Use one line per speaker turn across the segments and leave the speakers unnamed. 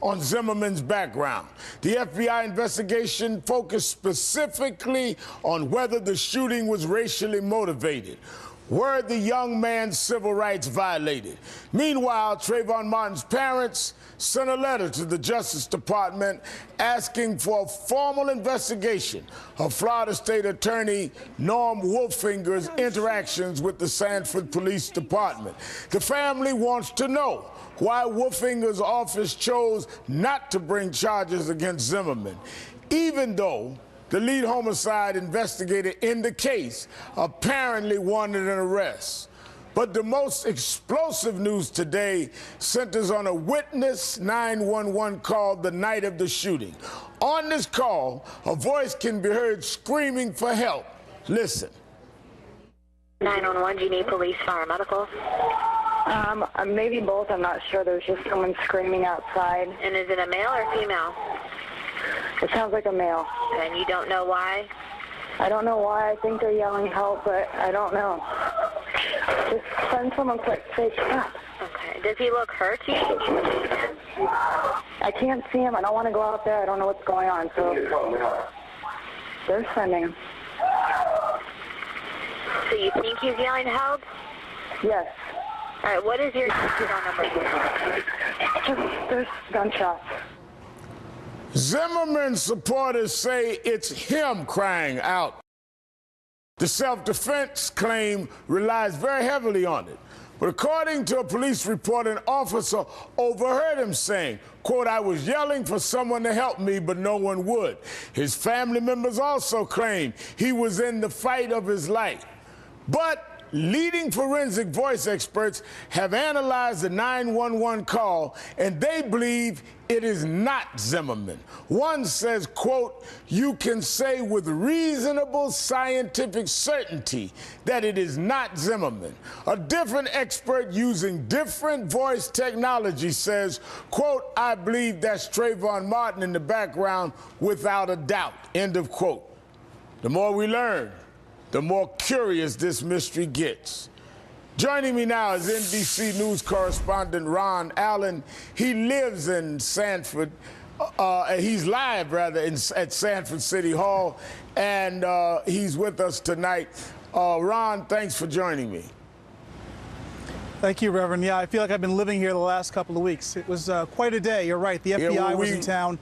on Zimmerman's background. The FBI investigation focused specifically on whether the shooting was racially motivated. Were the young man's civil rights violated? Meanwhile, Trayvon Martin's parents sent a letter to the Justice Department asking for a formal investigation of Florida State Attorney Norm Wolfinger's interactions with the Sanford Police Department. The family wants to know why Wolfinger's office chose not to bring charges against Zimmerman, even though the lead homicide investigator in the case apparently wanted an arrest. But the most explosive news today centers on a witness 911 call the night of the shooting. On this call, a voice can be heard screaming for help. Listen.
911, do you need police, fire, medical?
Maybe both. I'm not sure. There's just someone screaming outside.
And is it a male or female?
It sounds like a male.
And you don't know why?
I don't know why. I think they're yelling help, but I don't know. Just send someone quick. Say stop.
Okay. Does he look hurt to you?
I can't see him. I don't want to go out there. I don't know what's going on. So they're sending him.
So you think he's yelling help?
Yes.
All right. What is your phone number?
Just there's gunshots.
Zimmerman supporters say it's him crying out. The self-defense claim relies very heavily on it. But according to a police report, an officer overheard him saying, quote, "I was yelling for someone to help me, but no one would." His family members also claim he was in the fight of his life. But leading forensic voice experts have analyzed the 911 call, and they believe it is not Zimmerman. One says, quote, "You can say with reasonable scientific certainty that it is not Zimmerman." A different expert using different voice technology says, quote, "I believe that's Trayvon Martin in the background without a doubt," end of quote. The more we learn, the more curious this mystery gets. Joining me now is NBC News correspondent Ron Allen. He lives in Sanford. He's live, rather, at Sanford City Hall, and he's with us tonight. Ron, thanks for joining me.
Thank you, Reverend. Yeah, I feel like I've been living here the last couple of weeks. It was quite a day. You're right. The FBI was in town.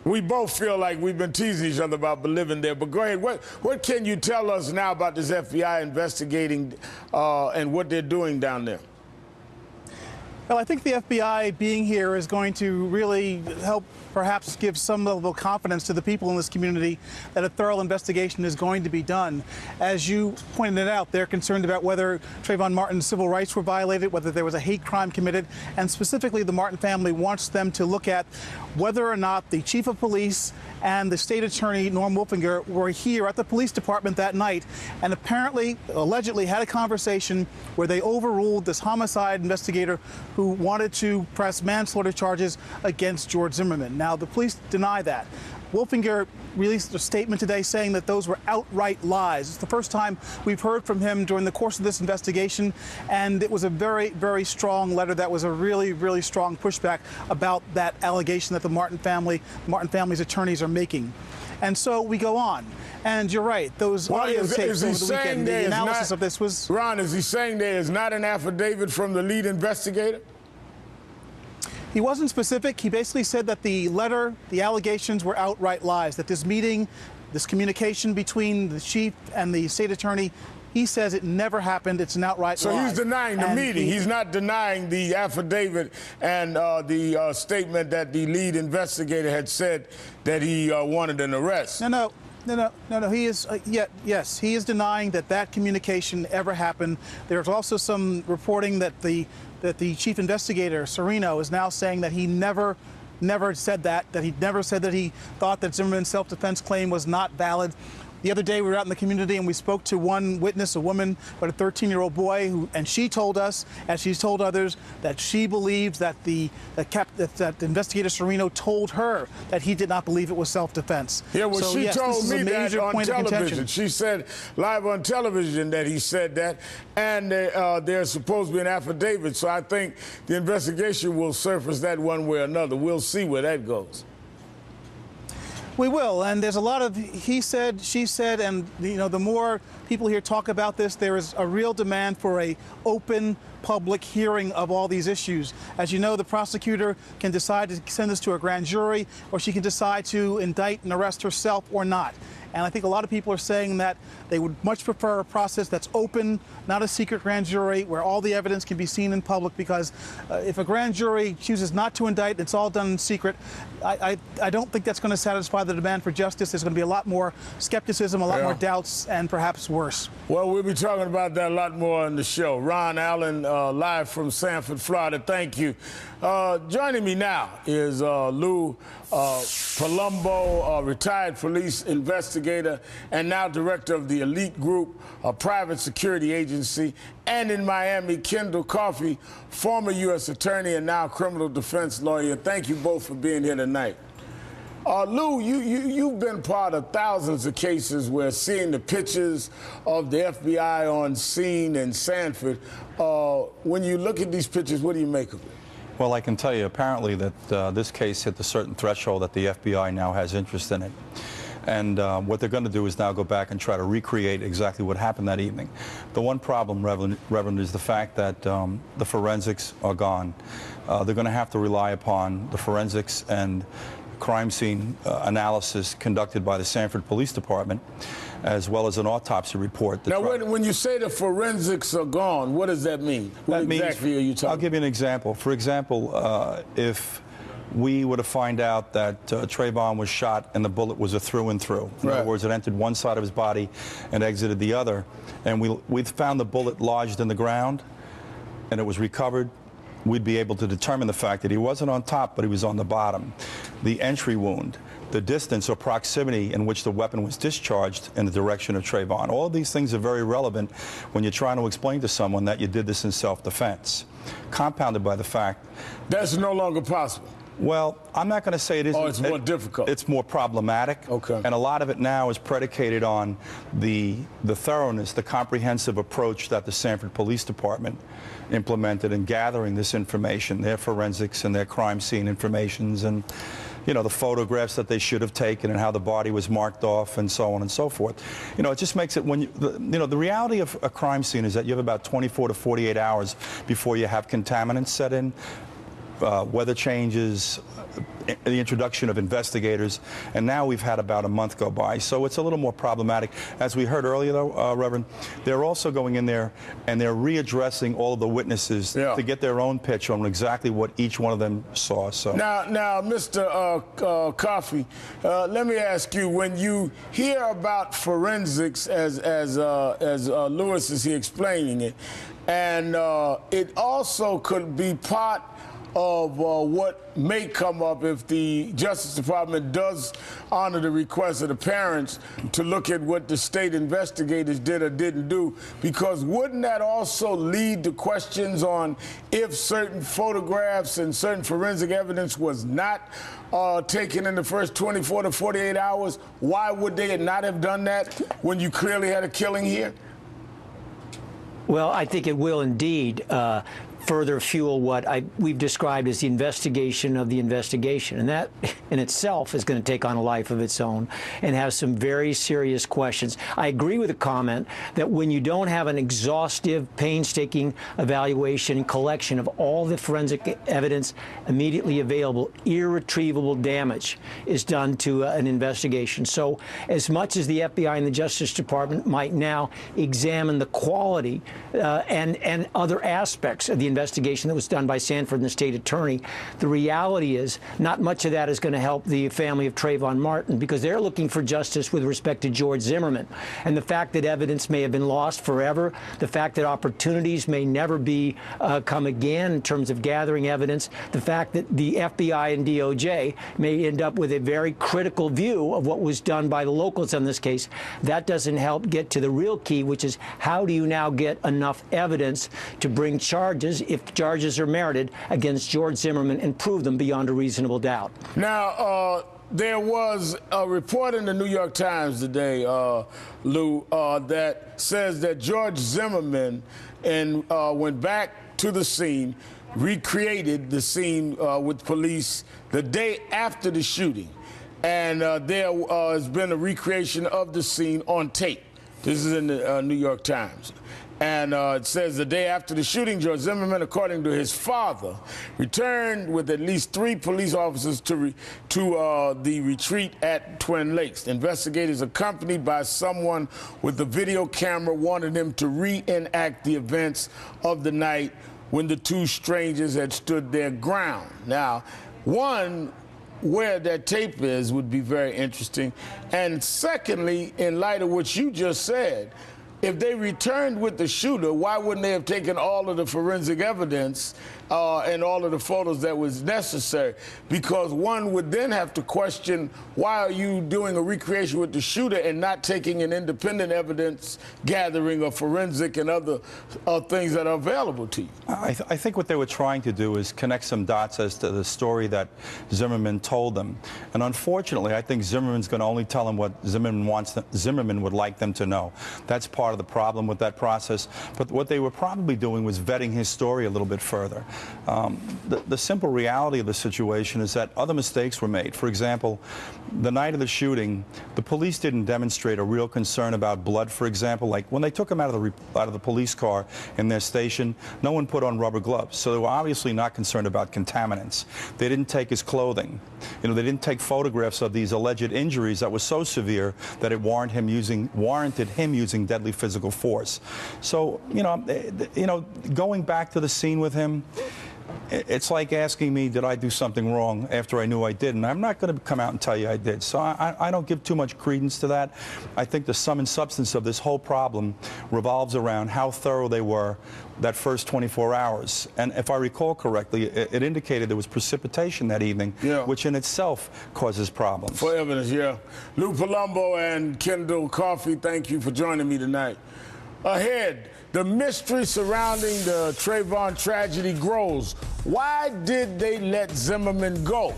We both feel like we've been teasing each other about living there. But go ahead. What can you tell us now about this FBI investigating and what they're doing down there?
Well, I think the FBI being here is going to really help perhaps give some level of confidence to the people in this community that a thorough investigation is going to be done. As you pointed out, they're concerned about whether Trayvon Martin's civil rights were violated, whether there was a hate crime committed, and specifically the Martin family wants them to look at whether or not the chief of police and the state attorney, Norm Wolfinger, were here at the police department that night and apparently, allegedly, had a conversation where they overruled this homicide investigator who wanted to press manslaughter charges against George Zimmerman. Now, the police deny that. Wolfinger released a statement today saying that those were outright lies. It's the first time we've heard from him during the course of this investigation, and it was a very, very strong letter that was a really, really strong pushback about that allegation that the Martin family's attorneys are making. And so we go on. And you're right, those audio tapes over the weekend, the analysis of this was...
Ron, is he saying there is not an affidavit from the lead investigator?
He wasn't specific. He basically said that the letter, the allegations were outright lies, that this meeting, this communication between the chief and the state attorney, he says it never happened. It's an outright lie.
So he's denying the meeting. He's not denying the affidavit and the statement that the lead investigator had said that he wanted an arrest.
No. He is, yes, he is denying that that communication ever happened. There's also some reporting that the chief investigator, Serino, is now saying that he never said that he never said that he thought that Zimmerman's self-defense claim was not valid. The other day we were out in the community and we spoke to one witness, a woman, but a 13-year-old boy, and she told us, as she's told others, that she believes that that investigator Serino told her that he did not believe it was self-defense.
Yeah, well,
so,
she
yes,
told
this is
me
a major
that on
point of
television.
contention.
She said live on television that he said that, and there's supposed to be an affidavit. So I think the investigation will surface that one way or another. We'll see where that goes.
We will, and there's a lot of he said, she said, and the more people here talk about this, there is a real demand for a open public hearing of all these issues. As you know, the prosecutor can decide to send this to a grand jury, or she can decide to indict and arrest herself or not. And I think a lot of people are saying that they would much prefer a process that's open, not a secret grand jury, where all the evidence can be seen in public, because if a grand jury chooses not to indict, it's all done in secret. I don't think that's going to satisfy the demand for justice. There's going to be a lot more skepticism, a lot more doubts, and perhaps worse.
Well, we'll be talking about that a lot more on the show. Ron Allen, live from Sanford, Florida. Thank you. Joining me now is Lou Palumbo, retired police investigator and now director of the Elite Group, a private security agency, and in Miami, Kendall Coffey, former U.S. attorney and now criminal defense lawyer. Thank you both for being here tonight. Lou, you've been part of thousands of cases where seeing the pictures of the FBI on scene in Sanford, when you look at these pictures, what do you make of it?
Well, I can tell you apparently that this case hit a certain threshold that the FBI now has interest in it. And what they're going to do is now go back and try to recreate exactly what happened that evening. The one problem, Reverend, is the fact that the forensics are gone. They're going to have to rely upon the forensics and crime scene analysis conducted by the Sanford Police Department, as well as an autopsy report.
Now, when you say the forensics are gone, what does that mean? What exactly are you talking about?
I'll give you an example. For example, if we were to find out that Trayvon was shot and the bullet was a through and through. In other words, it entered one side of his body and exited the other, and we found the bullet lodged in the ground and it was recovered, we'd be able to determine the fact that he wasn't on top, but he was on the bottom. The entry wound, the distance or proximity in which the weapon was discharged in the direction of Trayvon. All of these things are very relevant when you're trying to explain to someone that you did this in self-defense, compounded by the fact
that's no longer possible.
Well, I'm not going to say it isn't.
Oh, it's more difficult.
It's more problematic.
Okay.
And a lot of it now is predicated on the thoroughness, the comprehensive approach that the Sanford Police Department implemented in gathering this information, their forensics and their crime scene informations, and the photographs that they should have taken and how the body was marked off and so on and so forth. It just makes it the reality of a crime scene is that you have about 24 to 48 hours before you have contaminants set in. Weather changes, the introduction of investigators, and now we've had about a month go by. So it's a little more problematic. As we heard earlier, though, Reverend, they're also going in there and they're readdressing all of the witnesses to get their own pitch on exactly what each one of them saw. So
now, Mr. Coffey, let me ask you: when you hear about forensics, as Lewis is here explaining it, and it also could be part of what may come up if the Justice Department does honor the request of the parents to look at what the state investigators did or didn't do, because wouldn't that also lead to questions on if certain photographs and certain forensic evidence was not taken in the first 24 to 48 hours? Why would they not have done that when you clearly had a killing here?
Well, I think it will indeed further fuel what we've described as the investigation of the investigation. And that in itself is going to take on a life of its own and have some very serious questions. I agree with the comment that when you don't have an exhaustive, painstaking evaluation and collection of all the forensic evidence immediately available, irretrievable damage is done to an investigation. So as much as the FBI and the Justice Department might now examine the quality and other aspects of the investigation that was done by Sanford and the state attorney. The reality is not much of that is going to help the family of Trayvon Martin, because they're looking for justice with respect to George Zimmerman. And the fact that evidence may have been lost forever, the fact that opportunities may never be come again in terms of gathering evidence, the fact that the FBI and DOJ may end up with a very critical view of what was done by the locals in this case, that doesn't help get to the real key, which is how do you now get enough evidence to bring charges, if charges are merited, against George Zimmerman and prove them beyond a reasonable doubt.
Now, there was a report in the New York Times today, Lou, that says that George Zimmerman went back to the scene, recreated the scene with police the day after the shooting. And there has been a recreation of the scene on tape. This is in the New York Times. And it says the day after the shooting, George Zimmerman, according to his father, returned with at least 3 police officers to the retreat at Twin Lakes. Investigators, accompanied by someone with a video camera, wanted him to reenact the events of the night when the 2 strangers had stood their ground. Now, one, where that tape is would be very interesting. And secondly, in light of what you just said, if they returned with the shooter, why wouldn't they have taken all of the forensic evidence and all of the photos that was necessary? Because one would then have to question, why are you doing a recreation with the shooter and not taking an independent evidence gathering of forensic and other things that are available to you?
I think what they were trying to do is connect some dots as to the story that Zimmerman told them. And unfortunately, I think Zimmerman's going to only tell them what Zimmerman would like them to know. That's part of the problem with that process. But what they were probably doing was vetting his story a little bit further. The simple reality of the situation is that other mistakes were made. For example, the night of the shooting, the police didn't demonstrate a real concern about blood, for example. Like when they took him out of the police car in their station, no one put on rubber gloves. So they were obviously not concerned about contaminants. They didn't take his clothing. You know, they didn't take photographs of these alleged injuries that were so severe that it warranted him using deadly physical force. So, you know, going back to the scene with him, it's like asking me, did I do something wrong after I knew I did? And I'm not going to come out and tell you I did. So I don't give too much credence to that. I think the sum and substance of this whole problem revolves around how thorough they were that first 24 hours. And if I recall correctly, it indicated there was precipitation that evening, which in itself causes problems.
For evidence, yeah. Lou Palumbo and Kendall Coffey, thank you for joining me tonight. Ahead, the mystery surrounding the Trayvon tragedy grows. Why did they let Zimmerman go?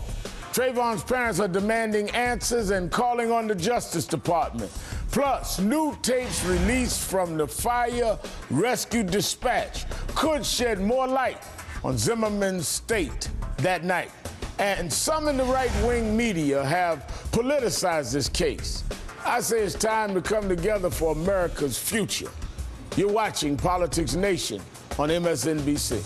Trayvon's parents are demanding answers and calling on the Justice Department. Plus, new tapes released from the Fire Rescue Dispatch could shed more light on Zimmerman's state that night. And some in the right-wing media have politicized this case. I say it's time to come together for America's future. You're watching Politics Nation on MSNBC.